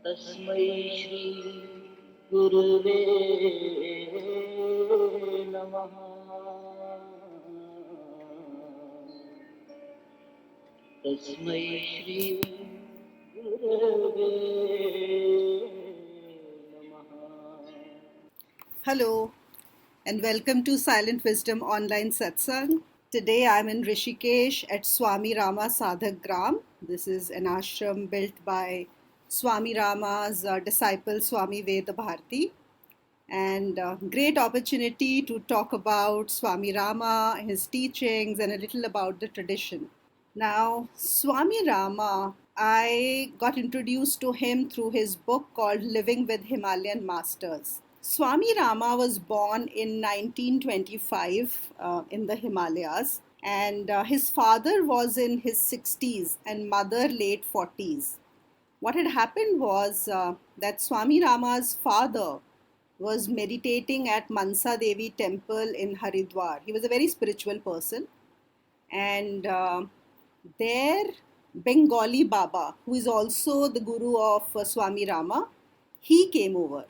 तस्मै श्री गुरुवे नमः। तस्मै श्री गुरुवे नमः। Hello and welcome to Silent Wisdom Online Satsang. Today I'm in Rishikesh at Swami Rama Sadhak Gram. This is an ashram built by Swami Rama's disciple Swami Veda Bharati. And great opportunity to talk about Swami Rama, his teachings, and a little about the tradition. Now, Swami Rama, I got introduced to him through his book called Living with Himalayan Masters. Swami Rama was born in 1925 in the Himalayas, and his father was in his 60s and mother late 40s. What had happened was that Swami Rama's father was meditating at Mansa Devi temple in Haridwar. He was a very spiritual person, and there Bengali Baba, who is also the guru of Swami Rama, he came over.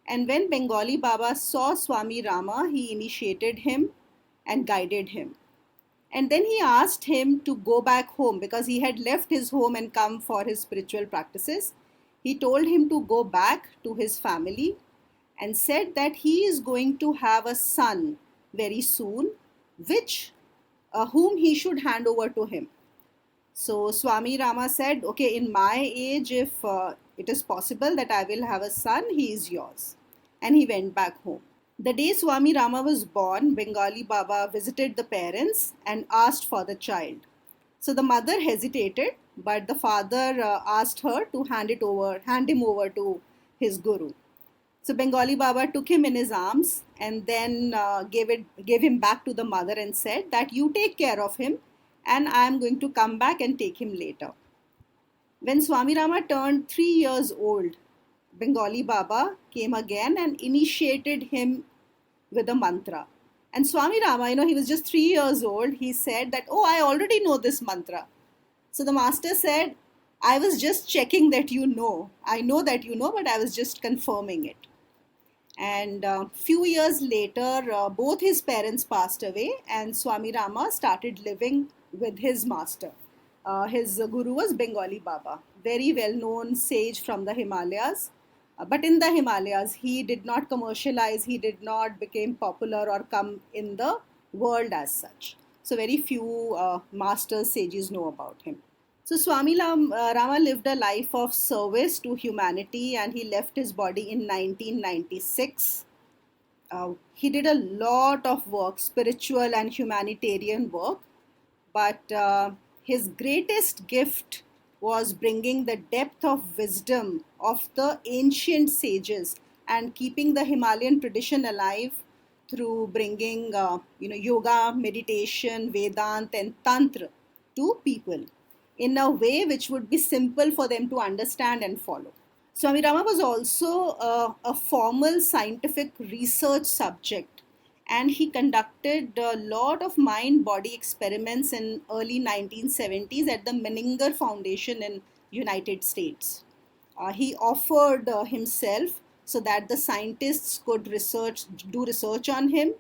And when Bengali Baba saw Swami Rama, he initiated him and guided him. And then he asked him to go back home because he had left his home and come for his spiritual practices. He told him to go back to his family and said that he is going to have a son very soon, whom he should hand over to him. So Swami Rama said, okay, in my age, if it is possible that I will have a son, he is yours. And he went back home. The day Swami Rama was born, Bengali Baba visited the parents and asked for the child. So the mother hesitated, but the father asked her to hand him over to his guru. So Bengali Baba took him in his arms and then gave him back to the mother and said that you take care of him and I am going to come back and take him later. When Swami Rama turned 3 years old, Bengali Baba came again and initiated him with a mantra. And Swami Rama, he was just 3 years old. He said that, oh, I already know this mantra. So the master said, I was just checking that you know. I know that you know, but I was just confirming it. And few years later, both his parents passed away and Swami Rama started living with his master. His guru was Bengali Baba, very well-known sage from the Himalayas. But in the Himalayas, he did not commercialize, he did not become popular or come in the world as such. So very few masters, sages know about him. So Swami Rama lived a life of service to humanity and he left his body in 1996. He did a lot of work, spiritual and humanitarian work, but his greatest gift was bringing the depth of wisdom of the ancient sages and keeping the Himalayan tradition alive through bringing yoga, meditation, Vedanta and Tantra to people in a way which would be simple for them to understand and follow. Swami Rama was also a formal scientific research subject and he conducted a lot of mind-body experiments in early 1970s at the Menninger Foundation in United States. He offered himself so that the scientists could do research on him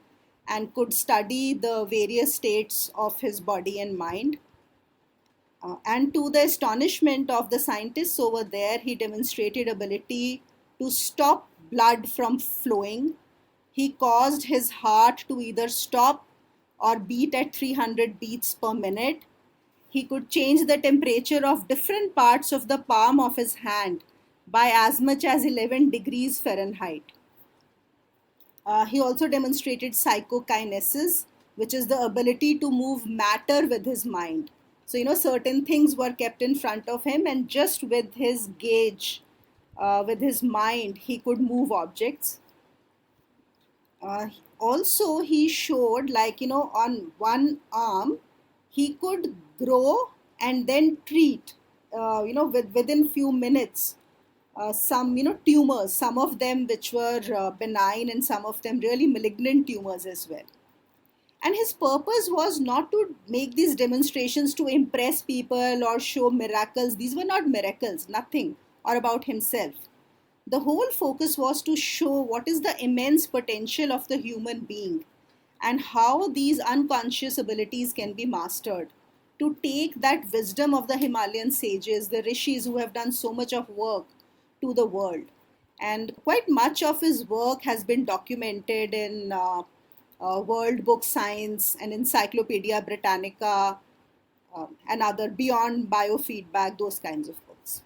and could study the various states of his body and mind. And to the astonishment of the scientists over there, he demonstrated ability to stop blood from flowing. He caused his heart to either stop or beat at 300 beats per minute. He could change the temperature of different parts of the palm of his hand by as much as 11 degrees Fahrenheit. He also demonstrated psychokinesis, which is the ability to move matter with his mind. So, certain things were kept in front of him and just with his gauge, with his mind, he could move objects. Also, he showed on one arm, he could grow and then treat, within few minutes, some, tumors, some of them which were benign and some of them really malignant tumors as well. And his purpose was not to make these demonstrations to impress people or show miracles. These were not miracles, nothing. or about himself. The whole focus was to show what is the immense potential of the human being and how these unconscious abilities can be mastered. To take that wisdom of the Himalayan sages, the rishis who have done so much of work, to the world. And quite much of his work has been documented in World Book Science and Encyclopedia Britannica, and other Beyond Biofeedback, those kinds of books.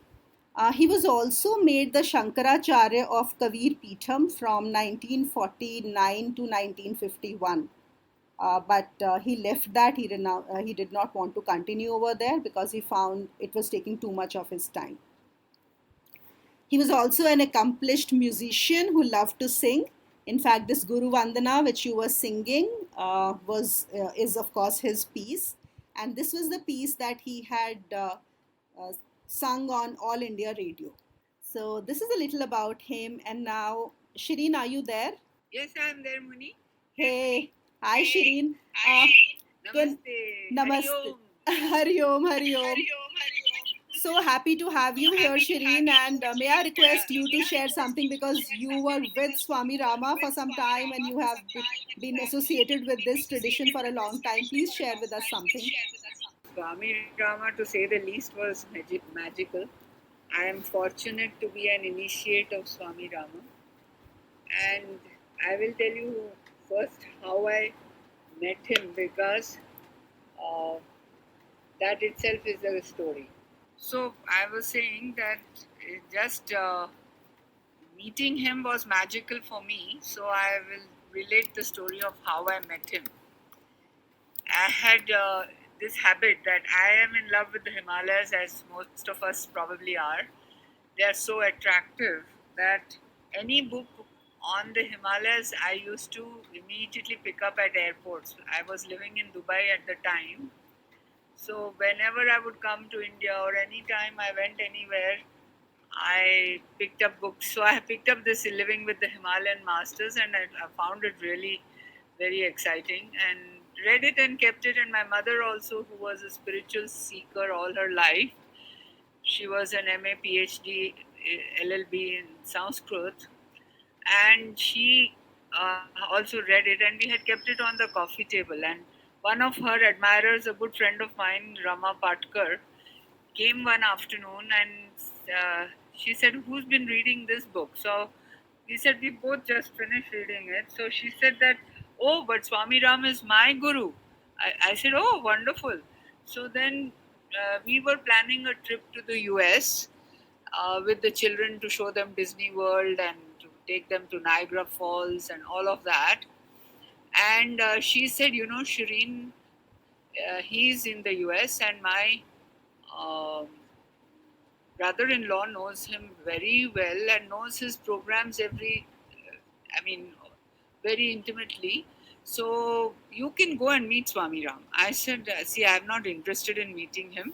He was also made the Shankaracharya of Kavirpitham from 1949 to 1951. But he left that. He did not want to continue over there because he found it was taking too much of his time. He was also an accomplished musician who loved to sing. In fact, this Guru Vandana, which you were singing, was is of course his piece, and this was the piece that he had uh, sung on All India Radio. So this is a little about him. And now, Shirin, are you there? Yes, I am there, Muni. Hey, hi, Shirin. Namaste. Namaste. Hari Om, Hari Om. So happy to have you here, Shirin. And may I request you to share something, because you were with Swami Rama for some time and you have been associated with this tradition for a long time. Please share with us something. Swami Rama, to say the least, was magical. I am fortunate to be an initiate of Swami Rama. And I will tell you first how I met him, because that itself is a story. So I was saying that just meeting him was magical for me. So I will relate the story of how I met him. I had this habit that I am in love with the Himalayas, as most of us probably are. They are so attractive that any book on the Himalayas I used to immediately pick up at airports. I was living in Dubai at the time. So whenever I would come to India or any time I went anywhere, I picked up books. So I picked up this Living with the Himalayan Masters, and I found it really very exciting and read it and kept it. And my mother also, who was a spiritual seeker all her life, she was an MA, PhD, LLB in Sanskrit, and she also read it, and we had kept it on the coffee table. And one of her admirers, a good friend of mine, Rama Patkar, came one afternoon and she said, "Who's been reading this book?" So we said, "We both just finished reading it." So she said that, "Oh, but Swami Ram is my guru." I said, "Oh, wonderful." So then we were planning a trip to the US with the children to show them Disney World and to take them to Niagara Falls and all of that. And she said, Shirin, he's in the US, and my um, brother-in-law knows him very well and knows his programs very intimately. So you can go and meet Swami Ram. I said, see, I'm not interested in meeting him,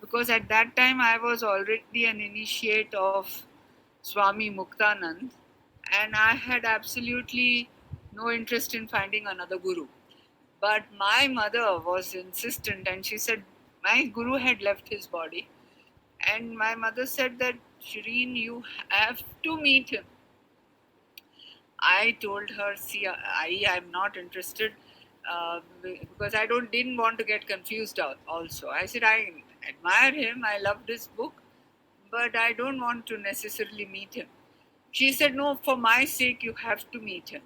because at that time I was already an initiate of Swami Muktanand, and I had absolutely no interest in finding another guru. But my mother was insistent, and she said my guru had left his body. And my mother said that, Shirin, you have to meet him. I told her, see, I'm not interested because I didn't want to get confused also. I said, I admire him, I loved his book, but I don't want to necessarily meet him. She said, no, for my sake, you have to meet him.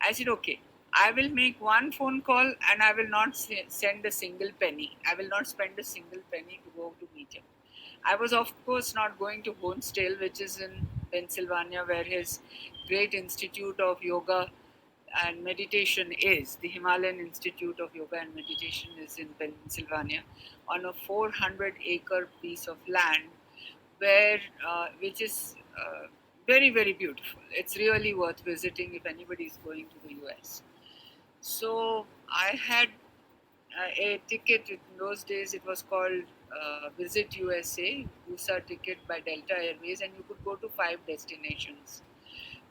I said, okay, I will make one phone call and I will not send a single penny. I will not spend a single penny to go to meet him. I was, of course, not going to Honesdale, which is in Pennsylvania, where his great Institute of Yoga and Meditation is. The Himalayan Institute of Yoga and Meditation is in Pennsylvania, on a 400-acre piece of land, which is very, very beautiful. It's really worth visiting if anybody is going to the US. So I had a ticket. In those days it was called Visit USA, USA ticket by Delta Airways, and you could go to 5 destinations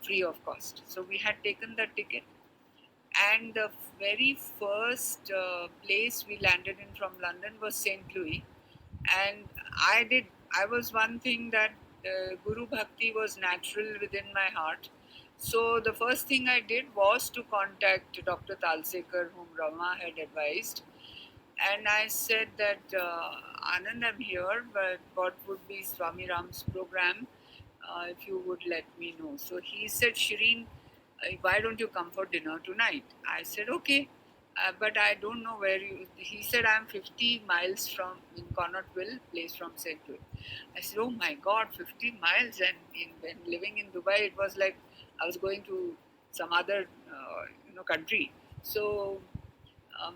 free of cost. So we had taken that ticket, and the very first place we landed in from London was St. Louis. And I was one thing that the Guru Bhakti was natural within my heart. So the first thing I did was to contact Dr. Talsekar, whom Rama had advised. And I said that, Anand, I'm here, but what would be Swami Ram's program? If you would let me know. So he said, Shirin, why don't you come for dinner tonight? I said, okay. But I don't know where you. He said, I'm 50 miles from in Connaughtville, place from St. Louis. I said, oh my God, 50 miles. And when living in Dubai, it was like I was going to some other country. So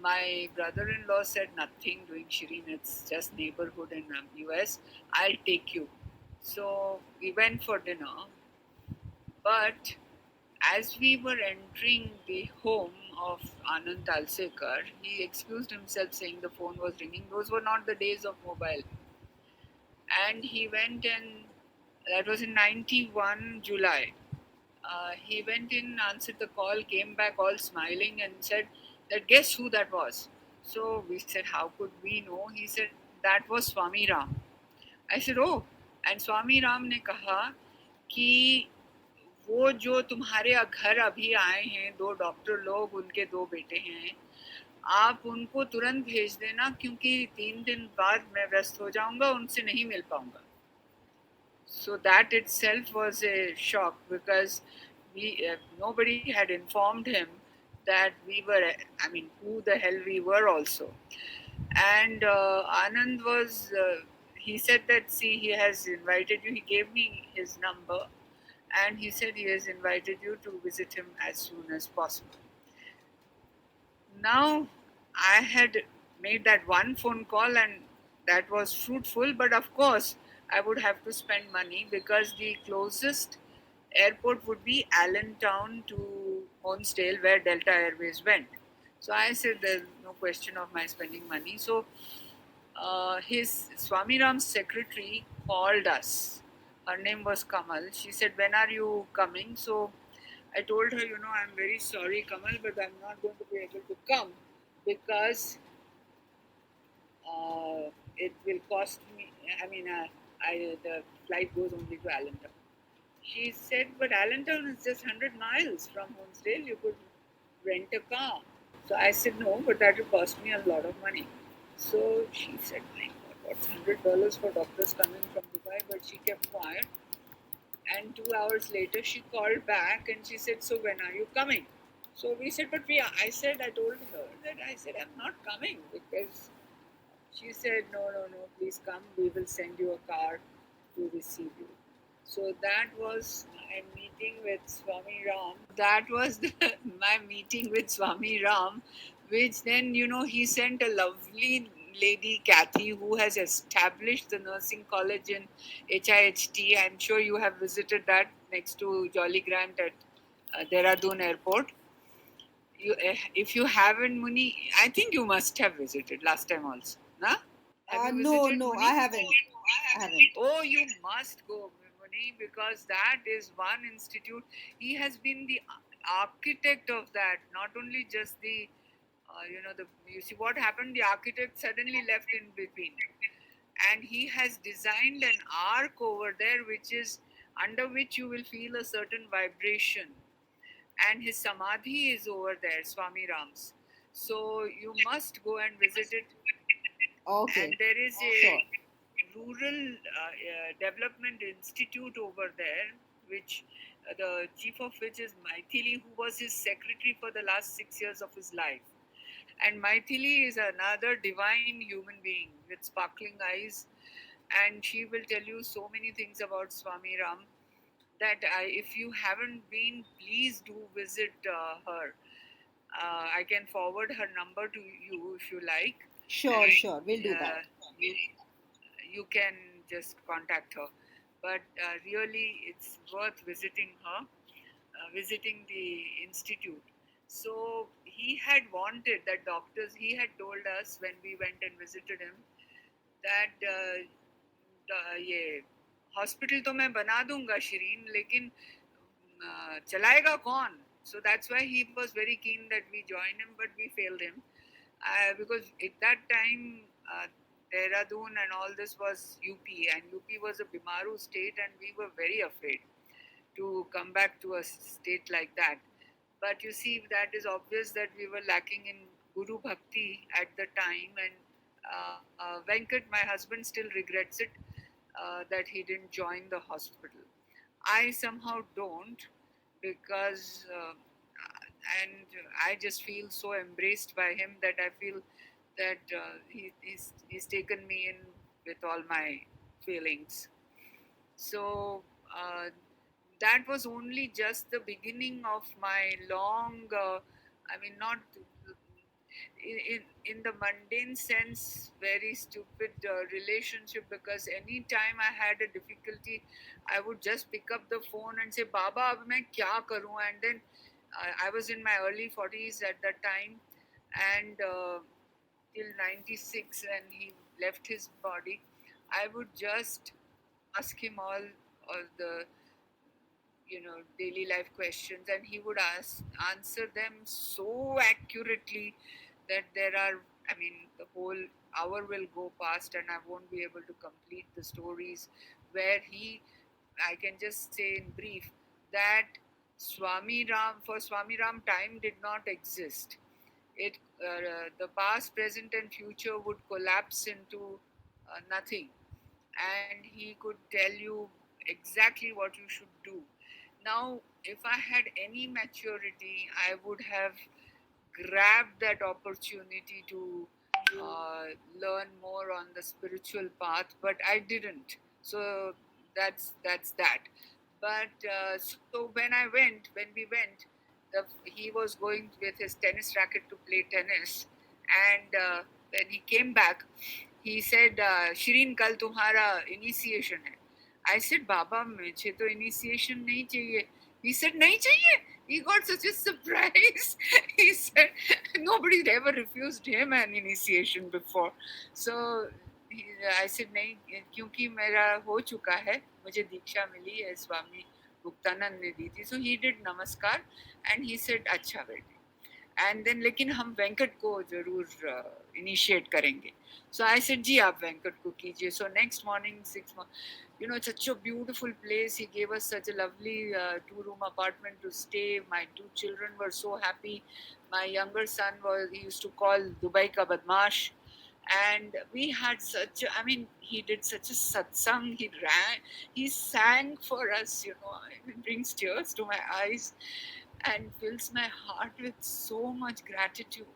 my brother-in-law said, nothing doing, Shirin, it's just neighborhood in US. I'll take you. So we went for dinner. But as we were entering the home of Anand Talsekar, he excused himself saying the phone was ringing. Those were not the days of mobile. And he went, and that was in 91 July. He went in, answered the call, came back all smiling and said that, guess who that was? So we said, how could we know? He said, that was Swami Ram. I said, oh. And Swami Ram ने कहा कि वो जो तुम्हारे घर अभी आए हैं 2 डॉक्टर लोग, उनके 2 बेटे हैं, आप उनको तुरंत भेज देना क्योंकि 3 दिन बाद मैं व्यस्त हो जाऊंगा, उनसे नहीं मिल पाऊंगा. So that itself was a shock because nobody had informed him that we were, who the hell we were also. And Anand was, he said that, see, he has invited you, he gave me his number, and he said he has invited you to visit him as soon as possible. Now, I had made that one phone call and that was fruitful, but of course, I would have to spend money because the closest airport would be Allentown to Honesdale, where Delta Airways went. So I said there's no question of my spending money. So his Swami Ram's secretary called us. Her name was Kamal. She said, when are you coming? So I told her, I'm very sorry, Kamal, but I'm not going to be able to come because it will cost me. The flight goes only to Allentown. She said, but Allentown is just 100 miles from Honesdale. You could rent a car. So I said, no, but that will cost me a lot of money. So she said, my God, what's $100 for doctors coming from Dubai? But she kept quiet. And 2 hours later, she called back and she said, so when are you coming? So we said, I told her that I'm not coming because she said, no, please come. We will send you a car to receive you. So that was my meeting with Swami Ram. That was my meeting with Swami Ram, which then, he sent a lovely lady, Kathy, who has established the nursing college in HIHT. I'm sure you have visited that next to Jolly Grant at Dehradun Airport. If you haven't, Muni, I think you must have visited last time also. Nah? Have you visited, No, Muni? I haven't. Oh, you must go, Muni, because that is one institute. He has been the architect of that, not only just the you see what happened, the architect suddenly left in between, and he has designed an arc over there which is under which you will feel a certain vibration, and his samadhi is over there, Swami Ram's. So you must go and visit it. Okay. And there is a rural development institute over there, which the chief of which is Maithili, who was his secretary for the last 6 years of his life. And Maithili is another divine human being with sparkling eyes, and she will tell you so many things about Swami Ram that if you haven't been, please do visit her. I can forward her number to you if you like. Sure, we'll do that. You can just contact her. But really, it's worth visiting her, visiting the institute. So he had wanted that doctors, he had told us when we went and visited him that ये hospital तो मैं बना दूंगा शिरीन, लेकिन चलाएगा कौन? So that's why he was very keen that we join him, but we failed him because at that time Dehradun and all this was UP, and UP was a Bimaru state, and we were very afraid to come back to a state like that. But you see, that is obvious that we were lacking in Guru Bhakti at the time, and Venkat, my husband, still regrets it that he didn't join the hospital. I somehow don't because, and I just feel so embraced by him that I feel that he's taken me in with all my feelings. So that was only just the beginning of my long, I mean, not in the mundane sense, very stupid relationship, because anytime I had a difficulty, I would just pick up the phone and say, Baba, ab main kya karu? And then I was in my early 40s at that time, and till 96 when he left his body, I would just ask him all the daily life questions, and he would answer them so accurately that there are, I mean, the whole hour will go past and I won't be able to complete the stories where I can just say in brief that Swami Ram, time did not exist. The past, present and future would collapse into nothing, and he could tell you exactly what you should do. Now, if I had any maturity, I would have grabbed that opportunity to learn more on the spiritual path, but I didn't. So that's that. But so when we went, he was going with his tennis racket to play tennis, and when he came back, he said, "Shirin, kal tumhara initiation hai." I said, "Baba, मुझे तो initiation नहीं चाहिए." He said, "नहीं चाहिए." He got such a surprise. He said nobody had ever refused him an initiation before. So I said, नहीं, क्योंकि मेरा हो चुका है, मुझे दीक्षा मिली है, स्वामी मुक्तानंद ने दी थी. So he did namaskar and he said, अच्छा बेटे. And then लेकिन हम वेंकट को जरूर इनिशिएट करेंगे. So I said, जी आप वेंकट को कीजिए. So next morning, 6 months, it's such a beautiful place. He gave us such a lovely 2-room apartment to stay. My 2 children were so happy. My younger son he used to call Dubai ka badmash. And we had he did such a satsang. He sang for us, it brings tears to my eyes and fills my heart with so much gratitude,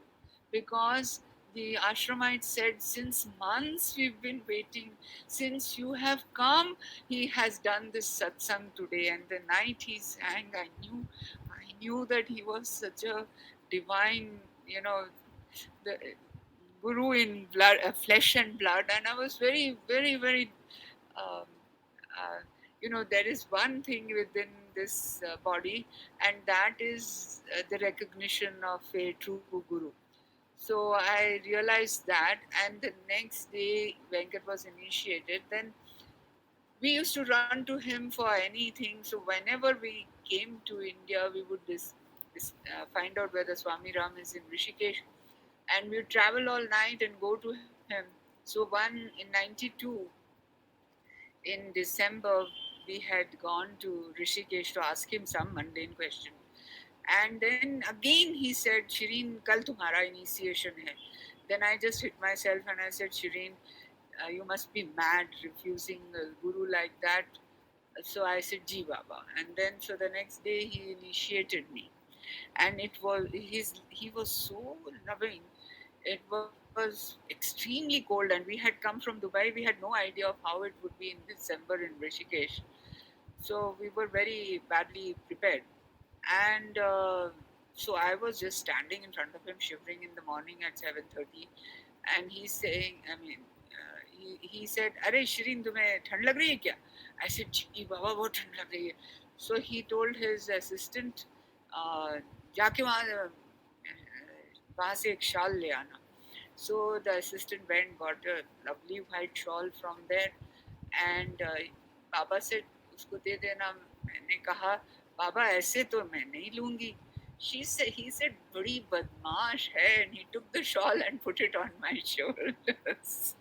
because the ashramite said, since months we've been waiting, since you have come, he has done this satsang today. And the night he sang, I knew that he was such a divine, the guru in blood, flesh and blood. And I was very, very, very um, there is one thing within this body, and that is the recognition of a true guru. So I realized that, and the next day Venkat was initiated. Then we used to run to him for anything. So whenever we came to India, we would find out whether Swami Ram is in Rishikesh, and we would travel all night and go to him. So one in '92, in December, we had gone to Rishikesh to ask him some mundane question. And then again he said, Shirin, kal tumhara initiation hai. Then I just hit myself and I said, Shirin, you must be mad refusing a guru like that. So I said, Ji Baba. And then so the next day he initiated me. And he was so loving. It was extremely cold, and we had come from Dubai. We had no idea of how it would be in December in Rishikesh. So we were very badly prepared. And so I was just standing in front of him, shivering in the morning at 7:30. And he's saying, he said, "Arey Shirin, तुम्हें ठंड लग रही है क्या?" I said, "जी बाबा बहुत ठंड लग रही है." So he told his assistant, जाके वहाँ से एक शाल ले आना. So the assistant went, got a lovely white shawl from there, and Baba said, उसको दे देना. मैंने कहा, बाबा ऐसे तो मैं नहीं लूंगी. He said, बड़ी बदमाश है, and he took the shawl and put it on my shoulders.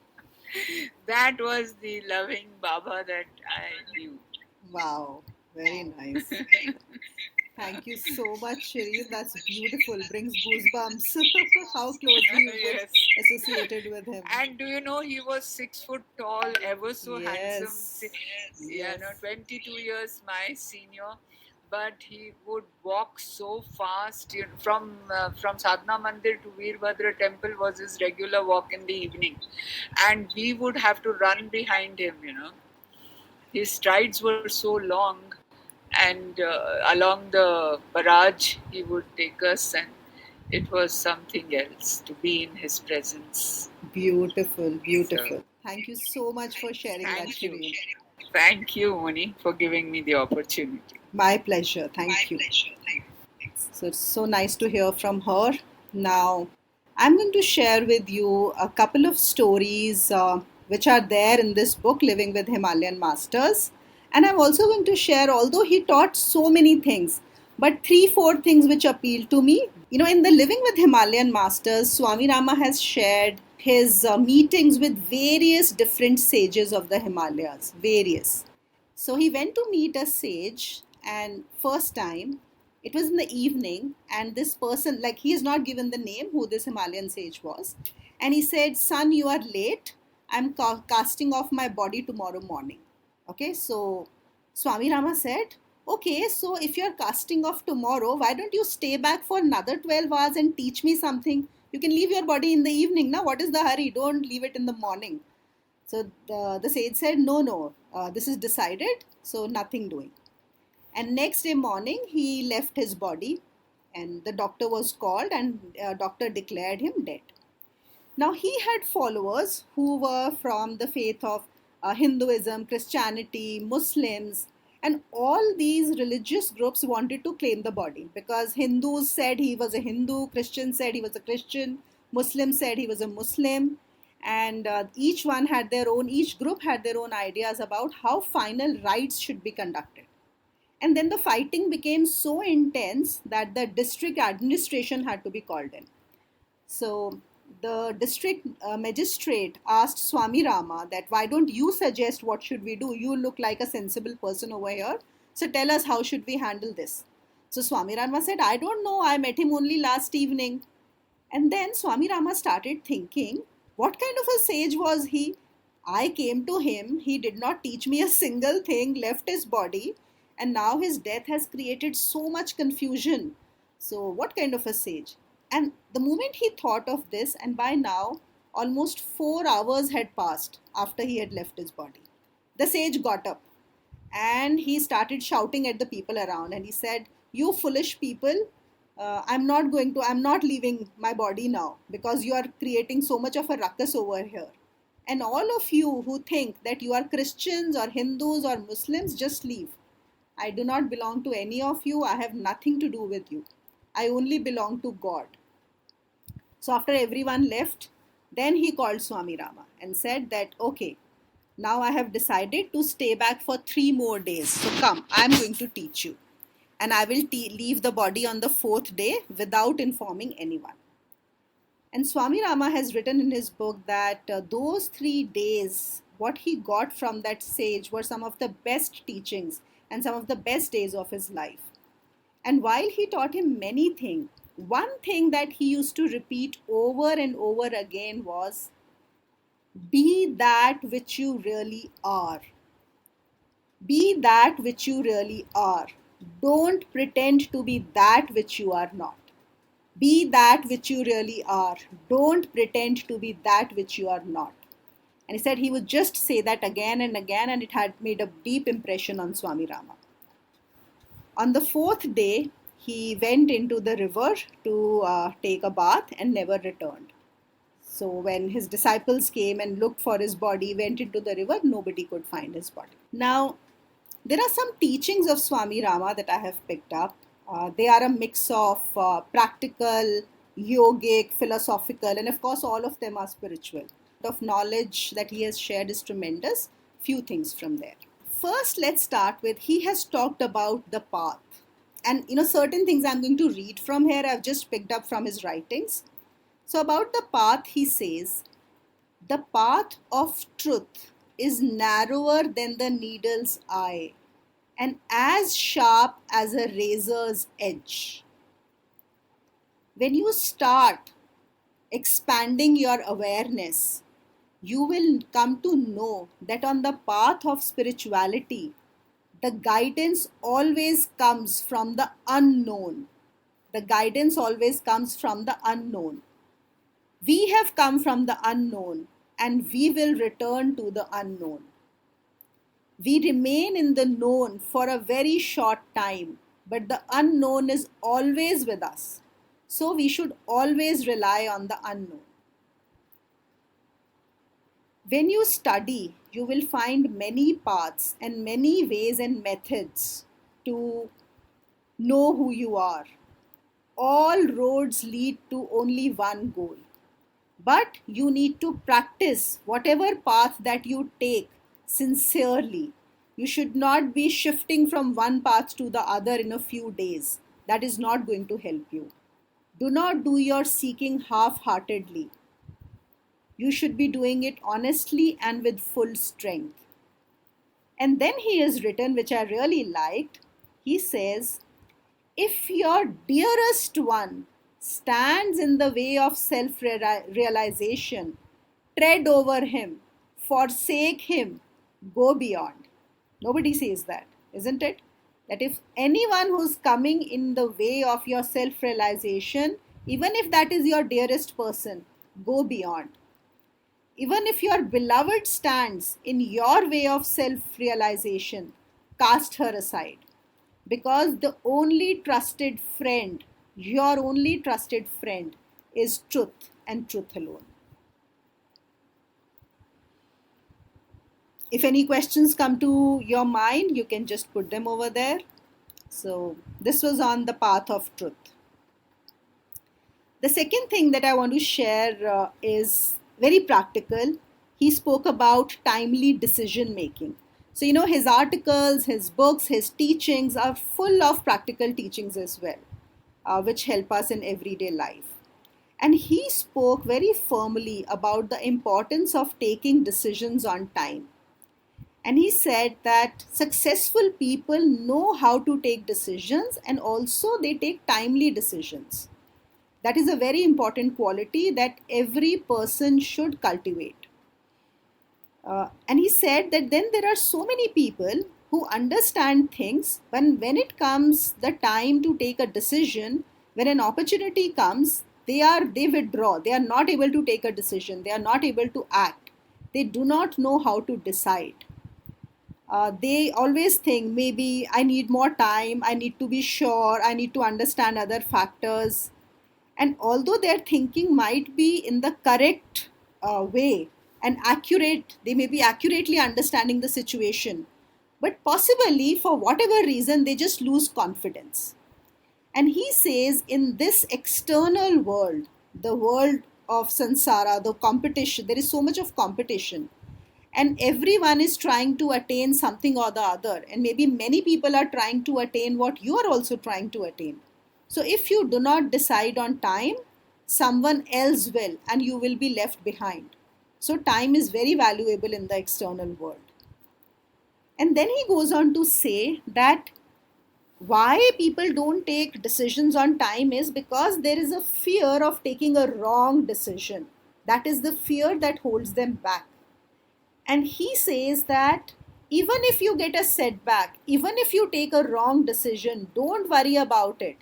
That was the loving Baba that I knew. Wow, very nice. Thank you so much, Shirin. That's beautiful. Brings goosebumps. How closely you've been Yes. associated with him. And do you know he was 6 foot tall, ever so handsome? Yes. Yeah, Yes. no, 22 years my senior, but he would walk so fast. From Sadhana Mandir to Veerbhadra Temple was his regular walk in the evening, and we would have to run behind him. His strides were so long, and along the barrage he would take us, and it was something else to be in his presence. Beautiful, So, beautiful. Thank you so much for sharing that, thank you. Shirin. Thank you, Moni, for giving me the opportunity. My pleasure. Thank you. So it's so nice to hear from her. Now, I'm going to share with you a couple of stories which are there in this book, Living with Himalayan Masters. And I'm also going to share, although he taught so many things, but 3, 4 things which appeal to me. In the Living with Himalayan Masters, Swami Rama has shared his meetings with various different sages of the Himalayas, various. So he went to meet a sage, and first time it was in the evening, and this person, like, he is not given the name who this Himalayan sage was, and he said, "Son, you are late. I'm casting off my body tomorrow morning." Okay, so Swami Rama said, "Okay, so if you're casting off tomorrow, why don't you stay back for another 12 hours and teach me something? You can leave your body in the evening. Now, what is the hurry? Don't leave it in the morning." So the sage said, "No, no, this is decided, so nothing doing." And next day morning, he left his body, and the doctor was called, and doctor declared him dead. Now, he had followers who were from the faith of Hinduism, Christianity, Muslims, and all these religious groups wanted to claim the body because Hindus said he was a Hindu, Christians said he was a Christian, Muslims said he was a Muslim, and each group had their own ideas about how final rites should be conducted. And then the fighting became so intense that the district administration had to be called in. So the district magistrate asked Swami Rama that, "Why don't you suggest what should we do? You look like a sensible person over here. So tell us, how should we handle this?" So Swami Rama said, "I don't know. I met him only last evening." And then Swami Rama started thinking, what kind of a sage was he? I came to him, he did not teach me a single thing, left his body, and now his death has created so much confusion. So, what kind of a sage? And the moment he thought of this, and by now, almost 4 hours had passed after he had left his body, the sage got up and he started shouting at the people around, and he said, "You foolish people, I'm not leaving my body now because you are creating so much of a ruckus over here. And all of you who think that you are Christians or Hindus or Muslims, just leave. I do not belong to any of you. I have nothing to do with you. I only belong to God." So after everyone left, then he called Swami Rama and said that, "Okay, now I have decided to stay back for 3 more days. So come, I am going to teach you. And I will leave the body on the 4th day without informing anyone." And Swami Rama has written in his book that those 3 days, what he got from that sage were some of the best teachings and some of the best days of his life. And while he taught him many things, one thing that he used to repeat over and over again was, "Be that which you really are. Be that which you really are. Don't pretend to be that which you are not. Be that which you really are. Don't pretend to be that which you are not." And he said he would just say that again and again, and it had made a deep impression on Swami Rama. On the 4th day, he went into the river to take a bath and never returned. So when his disciples came and looked for his body, went into the river, nobody could find his body. Now, there are some teachings of Swami Rama that I have picked up. They are a mix of practical, yogic, philosophical, and of course, all of them are spiritual. Of knowledge that he has shared is tremendous. Few things from there. First, let's start with, he has talked about the path. And certain things I'm going to read from here, I've just picked up from his writings. So, about the path, he says, The path of truth is narrower than the needle's eye and as sharp as a razor's edge. When you start expanding your awareness, you will come to know that on the path of spirituality, the guidance always comes from the unknown. The guidance always comes from the unknown. We have come from the unknown and we will return to the unknown. We remain in the known for a very short time, but the unknown is always with us. So we should always rely on the unknown. When you study, you will find many paths and many ways and methods to know who you are. All roads lead to only one goal. But you need to practice whatever path that you take sincerely. You should not be shifting from one path to the other in a few days. That is not going to help you. Do not do your seeking half-heartedly. You should be doing it honestly and with full strength. And then he has written, which I really liked, he says, if your dearest one stands in the way of self-realization, tread over him, forsake him, go beyond. Nobody says that, isn't it? That if anyone who's coming in the way of your self-realization, even if that is your dearest person, go beyond. Even if your beloved stands in your way of self-realization, cast her aside. Because the only trusted friend, your only trusted friend, is truth and truth alone. If any questions come to your mind, you can just put them over there. So this was on the path of truth. The second thing that I want to share is very practical. He spoke about timely decision making. So, his articles, his books, his teachings are full of practical teachings as well, which help us in everyday life. And he spoke very firmly about the importance of taking decisions on time. And he said that successful people know how to take decisions and also they take timely decisions. That is a very important quality that every person should cultivate. And he said that then there are so many people who understand things, but when it comes the time to take a decision, when an opportunity comes, they withdraw. They are not able to take a decision. They are not able to act. They do not know how to decide. They always think maybe I need more time. I need to be sure. I need to understand other factors. And although their thinking might be in the correct way and accurate, they may be accurately understanding the situation, but possibly for whatever reason, they just lose confidence. And he says in this external world, the world of samsara, the competition, there is so much of competition. And everyone is trying to attain something or the other. And maybe many people are trying to attain what you are also trying to attain. So if you do not decide on time, someone else will and you will be left behind. So time is very valuable in the external world. And then he goes on to say that why people don't take decisions on time is because there is a fear of taking a wrong decision. That is the fear that holds them back. And he says that even if you get a setback, even if you take a wrong decision, don't worry about it.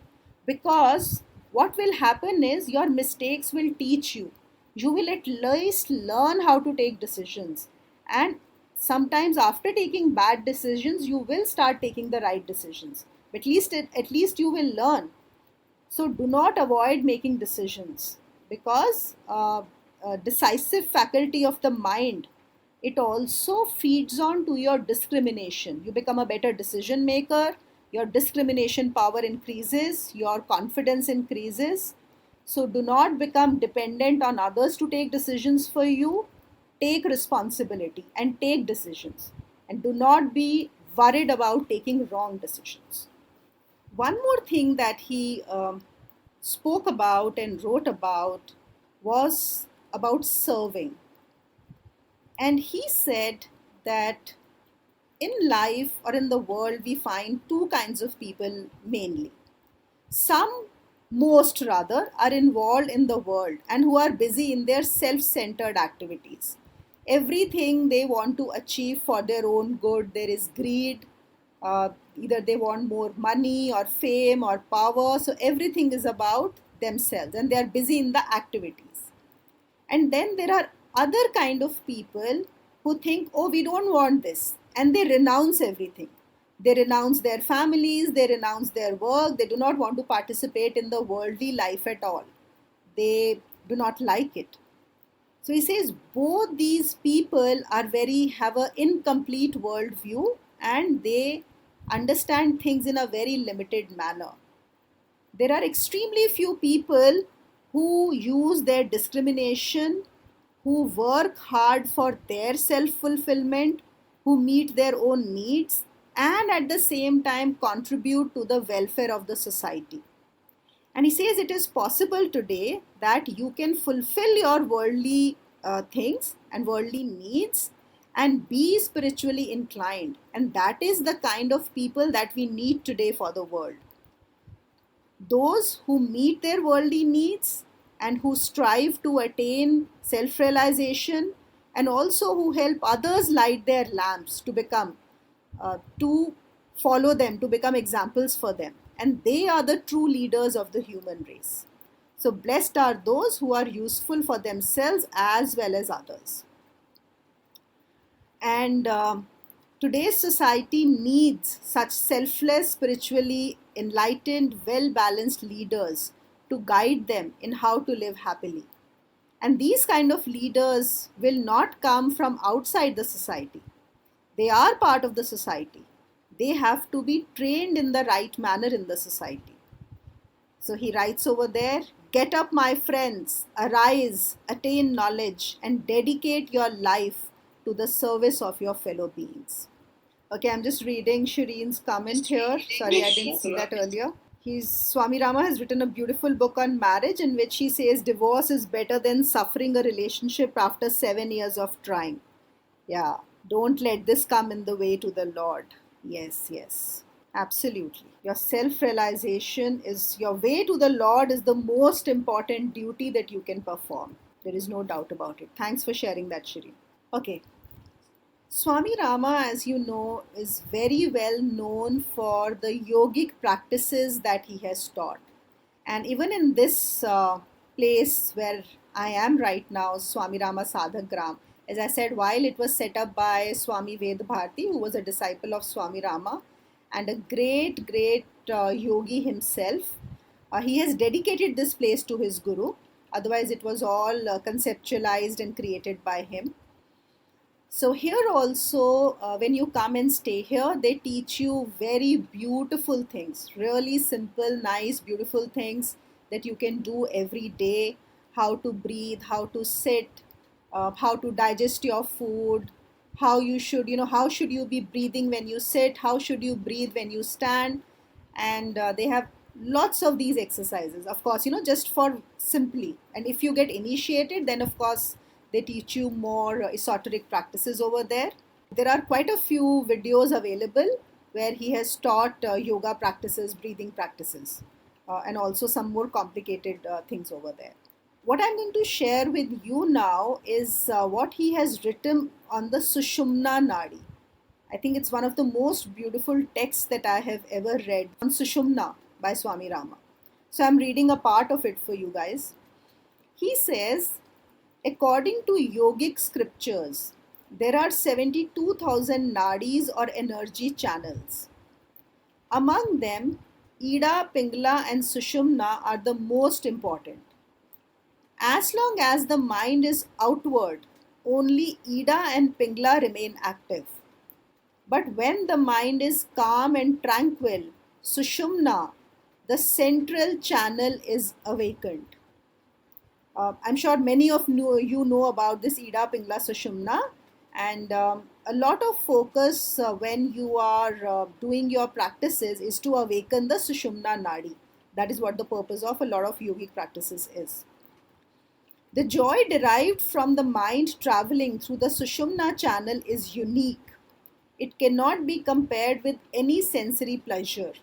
Because what will happen is your mistakes will teach you. You will at least learn how to take decisions. And sometimes after taking bad decisions, you will start taking the right decisions. At least you will learn. So do not avoid making decisions because decisive faculty of the mind, it also feeds on to your discrimination. You become a better decision maker. Your discrimination power increases, your confidence increases. So do not become dependent on others to take decisions for you. Take responsibility and take decisions. And do not be worried about taking wrong decisions. One more thing that he spoke about and wrote about was about serving. And he said that in life or in the world, we find two kinds of people mainly. Some, most rather, are involved in the world and who are busy in their self centered activities. Everything they want to achieve for their own good. There is greed, either they want more money or fame or power. So everything is about themselves and they are busy in the activities. And then there are other kind of people who think, oh, we don't want this, and they renounce everything. They renounce their families, they renounce their work, they do not want to participate in the worldly life at all. They do not like it. So he says both these people are very have an incomplete worldview and they understand things in a very limited manner. There are extremely few people who use their discrimination, who work hard for their self fulfillment, who meet their own needs, and at the same time contribute to the welfare of the society. And he says it is possible today that you can fulfill your worldly things and worldly needs and be spiritually inclined. And that is the kind of people that we need today for the world. Those who meet their worldly needs and who strive to attain self realization and also who help others light their lamps to become, to follow them, to become examples for them. And they are the true leaders of the human race. So, blessed are those who are useful for themselves as well as others. And today's society needs such selfless, spiritually enlightened, well balanced leaders to guide them in how to live happily. And these kind of leaders will not come from outside the society. They are part of the society. They have to be trained in the right manner in the society. So he writes over there, get up, my friends, arise, attain knowledge, and dedicate your life to the service of your fellow beings. Okay, I'm just reading Shirin's comment here. Sorry, I didn't see that earlier. Swami Rama has written a beautiful book on marriage in which he says divorce is better than suffering a relationship after 7 years of trying. Yeah, don't let this come in the way to the Lord. Yes, yes, absolutely. Your self-realization is your way to the Lord is the most important duty that you can perform. There is no doubt about it. Thanks for sharing that, Shirin. Okay. Swami Rama, as you know, is very well known for the yogic practices that he has taught. And even in this place where I am right now, Swami Rama Sadhagram, as I said, while it was set up by Swami Vedbharati, who was a disciple of Swami Rama and a great, great yogi himself, he has dedicated this place to his guru. Otherwise, it was all conceptualized and created by him. So here also, when you come and stay here, they teach you very beautiful things, really simple, nice, beautiful things that you can do every day. How to breathe, how to sit, how to digest your food, how you should, how should you be breathing when you sit, how should you breathe when you stand. And they have lots of these exercises, of course, just for simply. And if you get initiated, then of course, they teach you more esoteric practices over there. There are quite a few videos available where he has taught yoga practices, breathing practices, and also some more complicated things over there. What I'm going to share with you now is what he has written on the Sushumna Nadi. I think it's one of the most beautiful texts that I have ever read on Sushumna by Swami Rama. So I'm reading a part of it for you guys. He says, according to yogic scriptures, there are 72,000 nadis or energy channels. Among them, Ida, Pingala and Sushumna are the most important. As long as the mind is outward, only Ida and Pingala remain active. But when the mind is calm and tranquil, Sushumna, the central channel, is awakened. I'm sure many of you know about this Ida, Pingala, Sushumna, and a lot of focus when you are doing your practices is to awaken the Sushumna Nadi. That is what the purpose of a lot of yogic practices is. The joy derived from the mind traveling through the Sushumna channel is unique. It cannot be compared with any sensory pleasure.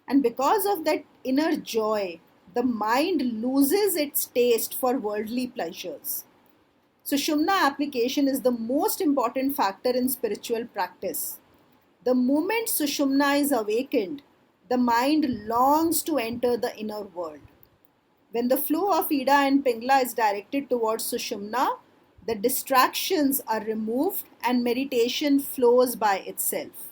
And because of that inner joy, the mind loses its taste for worldly pleasures. Sushumna application is the most important factor in spiritual practice. The moment Sushumna is awakened, the mind longs to enter the inner world. When the flow of Ida and Pingla is directed towards Sushumna, the distractions are removed and meditation flows by itself.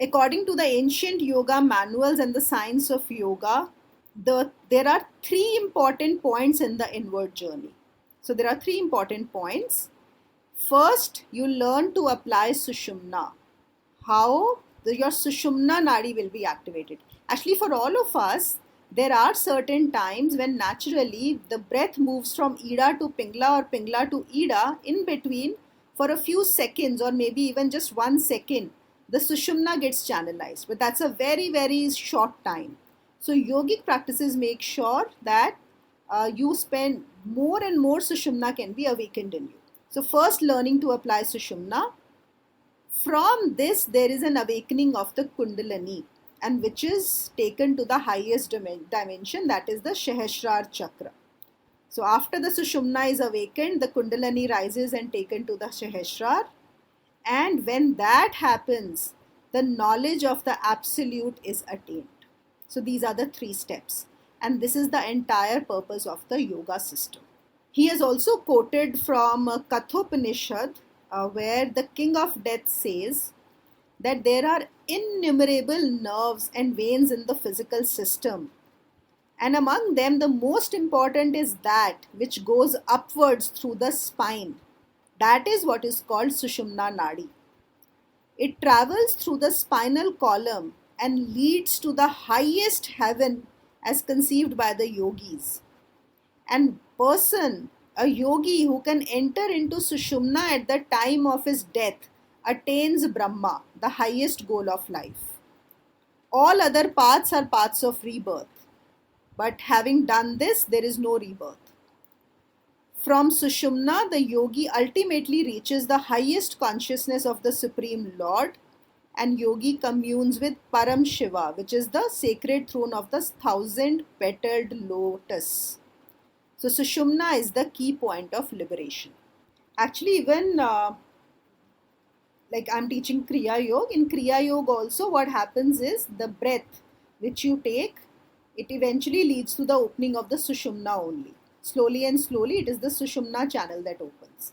According to the ancient yoga manuals and the science of yoga, there are three important points in the inward journey. So there are three important points. First, you learn to apply Sushumna. How your Sushumna Nadi will be activated. Actually, for all of us, there are certain times when naturally the breath moves from Ida to Pingla or Pingla to Ida. In between, for a few seconds or maybe even just 1 second, the Sushumna gets channelized. But that's a very, very short time. So yogic practices make sure that you spend more and more Sushumna can be awakened in you. So first, learning to apply Sushumna. From this, there is an awakening of the Kundalini, and which is taken to the highest dimension, that is the Sahasrara chakra. So after the Sushumna is awakened, the Kundalini rises and taken to the Sahasrara. And when that happens, the knowledge of the Absolute is attained. So these are the three steps. And this is the entire purpose of the yoga system. He is also quoted from Kathopanishad, where the king of death says that there are innumerable nerves and veins in the physical system. And among them, the most important is that which goes upwards through the spine. That is what is called Sushumna Nadi. It travels through the spinal column and leads to the highest heaven as conceived by the yogis. And a yogi who can enter into Sushumna at the time of his death attains Brahma, the highest goal of life. All other paths are paths of rebirth. But having done this, there is no rebirth. From Sushumna, the yogi ultimately reaches the highest consciousness of the Supreme Lord, and yogi communes with Param Shiva, which is the sacred throne of the 1,000-petaled lotus. So Sushumna is the key point of liberation. Actually, even like I'm teaching Kriya Yoga, in Kriya Yoga also what happens is the breath which you take, it eventually leads to the opening of the Sushumna only. Slowly and slowly, it is the Sushumna channel that opens.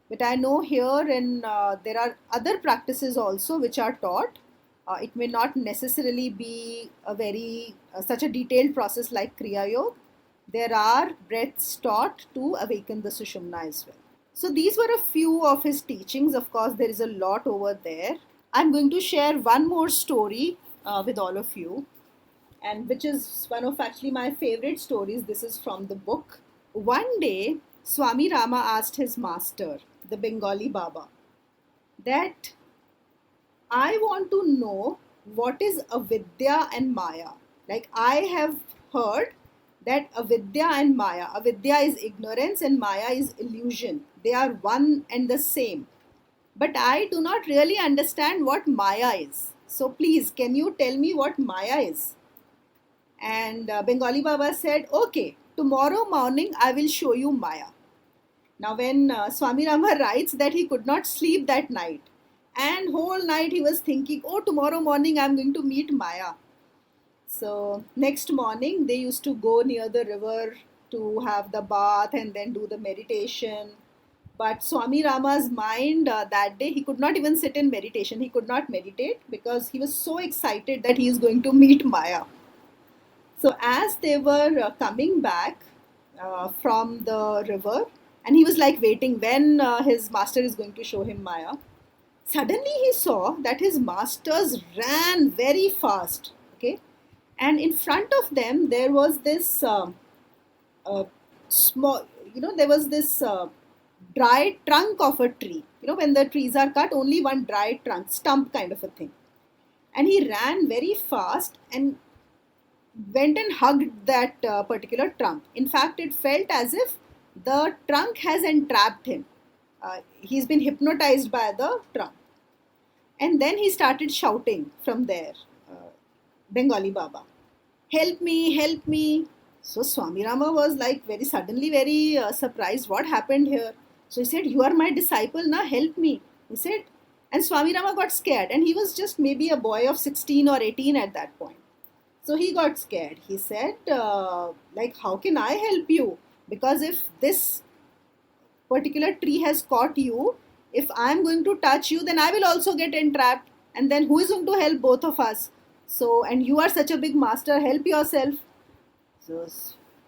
But I know here and there are other practices also which are taught. It may not necessarily be a very such a detailed process like Kriya Yoga. There are breaths taught to awaken the Sushumna as well. So these were a few of his teachings. Of course, there is a lot over there. I'm going to share one more story with all of you, and which is one of actually my favorite stories. This is from the book. One day, Swami Rama asked his master, the Bengali Baba, that I want to know what is Avidya and Maya. Like I have heard that Avidya and Maya, Avidya is ignorance and Maya is illusion. They are one and the same. But I do not really understand what Maya is. So please, can you tell me what Maya is? And Bengali Baba said, okay, tomorrow morning I will show you Maya. Now when Swami Rama writes that he could not sleep that night, and whole night he was thinking, oh, tomorrow morning I am going to meet Maya. So next morning they used to go near the river to have the bath and then do the meditation. But Swami Rama's mind that day, he could not even sit in meditation. He could not meditate because he was so excited that he is going to meet Maya. So as they were coming back from the river, and he was like waiting when his master is going to show him Maya, suddenly he saw that his masters ran very fast. Okay, and in front of them there was this small, there was this dry trunk of a tree. When the trees are cut, only one dry trunk, stump kind of a thing. And he ran very fast and went and hugged that particular trunk. In fact, it felt as if the trunk has entrapped him. He's been hypnotized by the trunk. And then he started shouting from there, Bengali Baba, help me, help me. So Swami Rama was like very suddenly very surprised, what happened here? So he said, you are my disciple, now help me. He said, and Swami Rama got scared, and he was just maybe a boy of 16 or 18 at that point. So he got scared. He said, like, how can I help you? Because if this particular tree has caught you, if I am going to touch you, then I will also get entrapped. And then who is going to help both of us? So, and you are such a big master, help yourself. So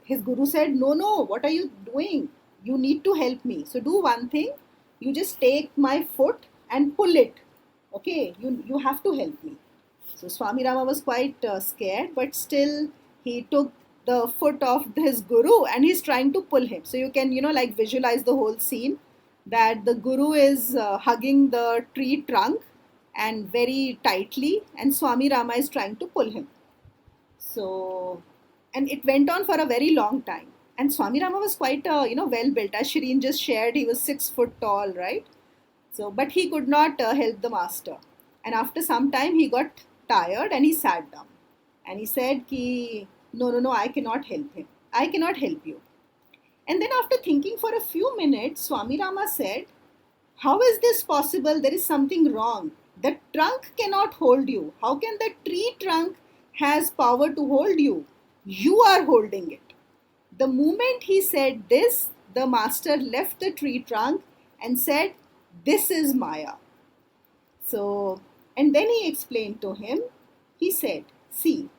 his guru said, no, no, what are you doing? You need to help me. So do one thing, you just take my foot and pull it. Okay, you have to help me. So Swami Rama was quite scared, but still he took the foot of his guru and he's trying to pull him. So you can, like visualize the whole scene that the guru is hugging the tree trunk and very tightly, and Swami Rama is trying to pull him. So, and it went on for a very long time. And Swami Rama was quite, well built. As Shirin just shared, he was 6 foot tall, right? So, but he could not help the master. And after some time, he got tired and he sat down. And he said, ki, no, no, no, I cannot help him. I cannot help you. And then after thinking for a few minutes, Swami Rama said, how is this possible? There is something wrong. The trunk cannot hold you. How can the tree trunk has power to hold you? You are holding it. The moment he said this, the master left the tree trunk and said, this is Maya. So, and then he explained to him, he said, see,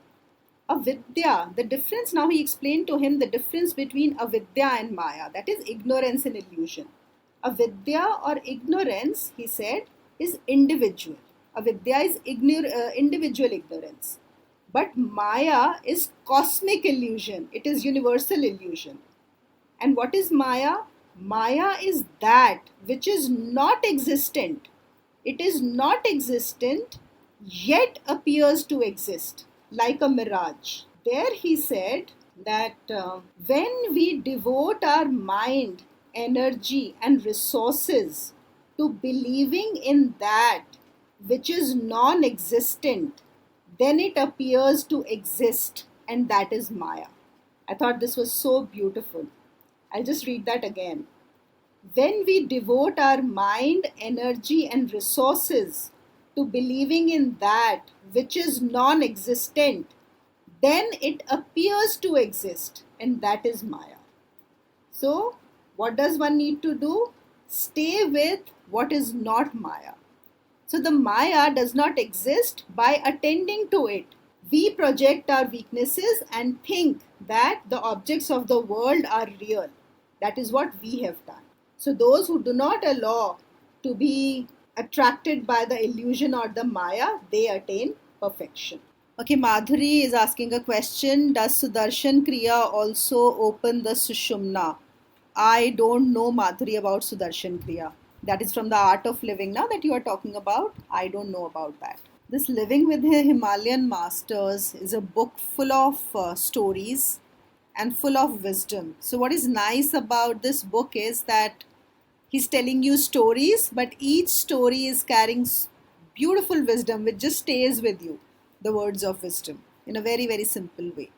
avidya, the difference, now he explained to him the difference between avidya and Maya, that is ignorance and illusion. Avidya or ignorance, he said, is individual. Avidya is individual ignorance. But Maya is cosmic illusion. It is universal illusion. And what is Maya? Maya is that which is not existent. It is not existent, yet appears to exist, like a mirage. There he said that when we devote our mind, energy, and resources to believing in that which is non existent, then it appears to exist, and that is Maya. I thought this was so beautiful. I'll just read that again. When we devote our mind, energy, and resources to believing in that which is non existent, then it appears to exist, and that is Maya. So, what does one need to do? Stay with what is not Maya. So, the Maya does not exist by attending to it. We project our weaknesses and think that the objects of the world are real. That is what we have done. So those who do not allow to be attracted by the illusion or the Maya, they attain perfection. Okay, Madhuri is asking a question. Does Sudarshan Kriya also open the Sushumna? I don't know, Madhuri, about Sudarshan Kriya. That is from the Art of Living now that you are talking about. I don't know about that. This Living with the Himalayan Masters is a book full of stories and full of wisdom. So what is nice about this book is that he's telling you stories, but each story is carrying beautiful wisdom which just stays with you, the words of wisdom, in a very, very simple way.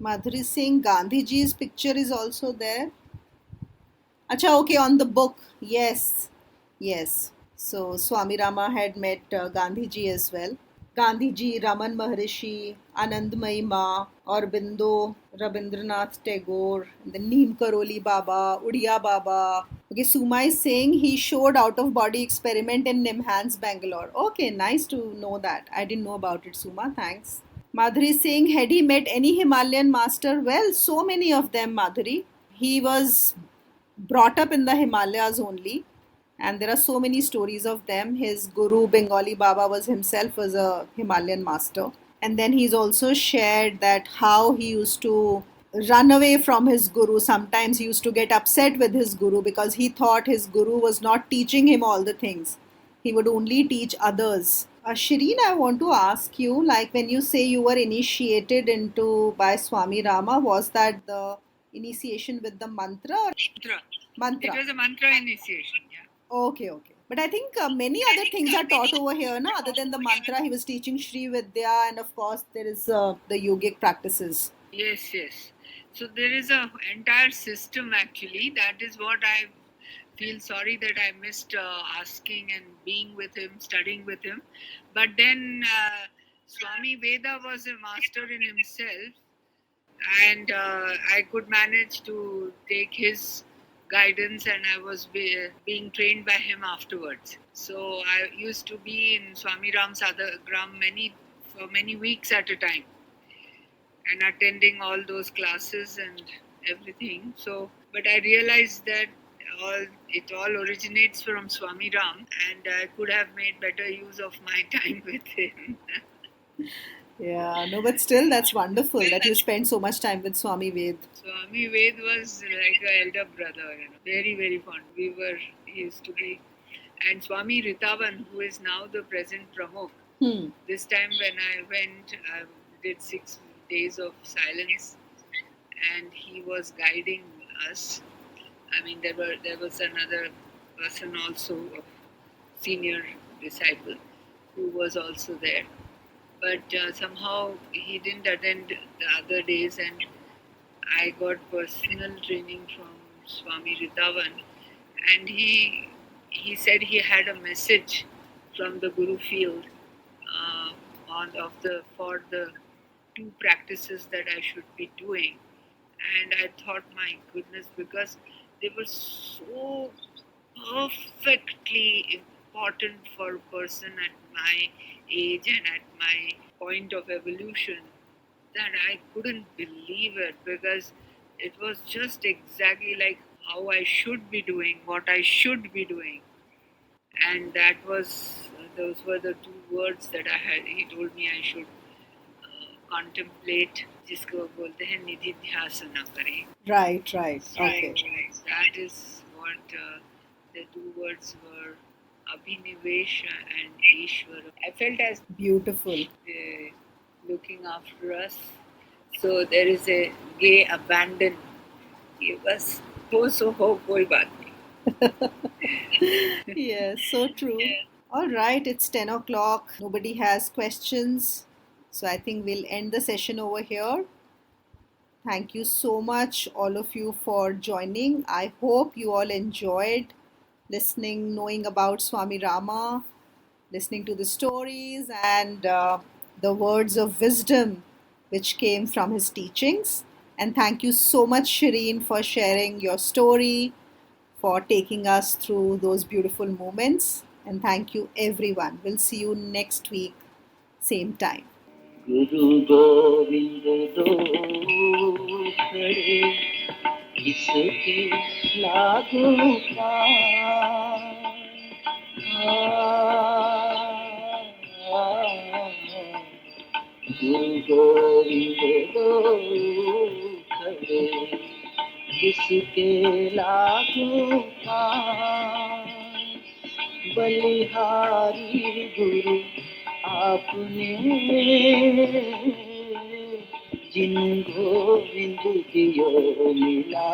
Madhuri is saying Gandhiji's picture is also there. Acha, okay, on the book. Yes, yes. So Swami Rama had met Gandhiji as well. Gandhiji, Raman Maharishi, Anandmayi Ma, Aurobindo, Rabindranath Tagore, then Neem Karoli Baba, Udiya Baba. Okay, Suma is saying he showed out of body experiment in Nimhans, Bangalore. Okay, nice to know that. I didn't know about it, Suma. Thanks. Madhuri is saying, had he met any Himalayan master? Well, so many of them, Madhuri. He was brought up in the Himalayas only, and there are so many stories of them. His guru Bengali Baba was a Himalayan master, and then he's also shared that how he used to run away from his guru. Sometimes he used to get upset with his guru because he thought his guru was not teaching him all the things. He would only teach others. Shirin, I want to ask you, like when you say you were initiated into by Swami Rama, was that the initiation with the mantra or Mantra. mantra? It was a mantra initiation, yeah. Okay, okay. But I think many other things are taught over here, no? Other than the mantra, he was teaching Sri Vidya, and of course there is the yogic practices. Yes, yes. So there is a entire system actually. That is what I feel sorry that I missed asking and being with him, studying with him. But then Swami Veda was a master in himself, and I could manage to take his guidance, and I was being trained by him afterwards. So I used to be in Swami Ram's other gram for many weeks at a time, and attending all those classes and everything. So, but I realized that it all originates from Swami Ram, and I could have made better use of my time with him. Yeah, no, but still that's wonderful that you spend so much time with Swami Ved. Swami Ved was like an elder brother, very, very fond. He used to be, and Swami Ritavan, who is now the present Pramukh. This time when I went, I did 6 days of silence, and he was guiding us. I mean, there was another person also, a senior disciple, who was also there. But somehow he didn't attend the other days, and I got personal training from Swami Ritavan, and he said he had a message from the Guru field for the 2 practices that I should be doing. And I thought, my goodness, because they were so perfectly important for a person at my age and at my point of evolution, that I couldn't believe it, because it was just exactly like how I should be doing, what I should be doing. And those were the 2 words that he told me I should contemplate, जिसको बोलते हैं निधि ध्यास न करें. Right, okay. That is what the 2 words were, Abhinivesh and Ishwar. I felt as beautiful, looking after us. So there is a gay abandon. It was so koi baat nahi. Yes, so true. All right, it's 10 o'clock. Nobody has questions. So I think we'll end the session over here. Thank you so much, all of you, for joining. I hope you all enjoyed listening, knowing about Swami Rama, listening to the stories and the words of wisdom which came from his teachings. And thank you so much, Shirin, for sharing your story, for taking us through those beautiful moments. And thank you, everyone. We'll see you next week, same time. Guru Govind do khade इसके लागू गुरु गोविंद दो खड़े इसके लागू बलिहारी गुरु आपने जिन गोविंद दियो मिला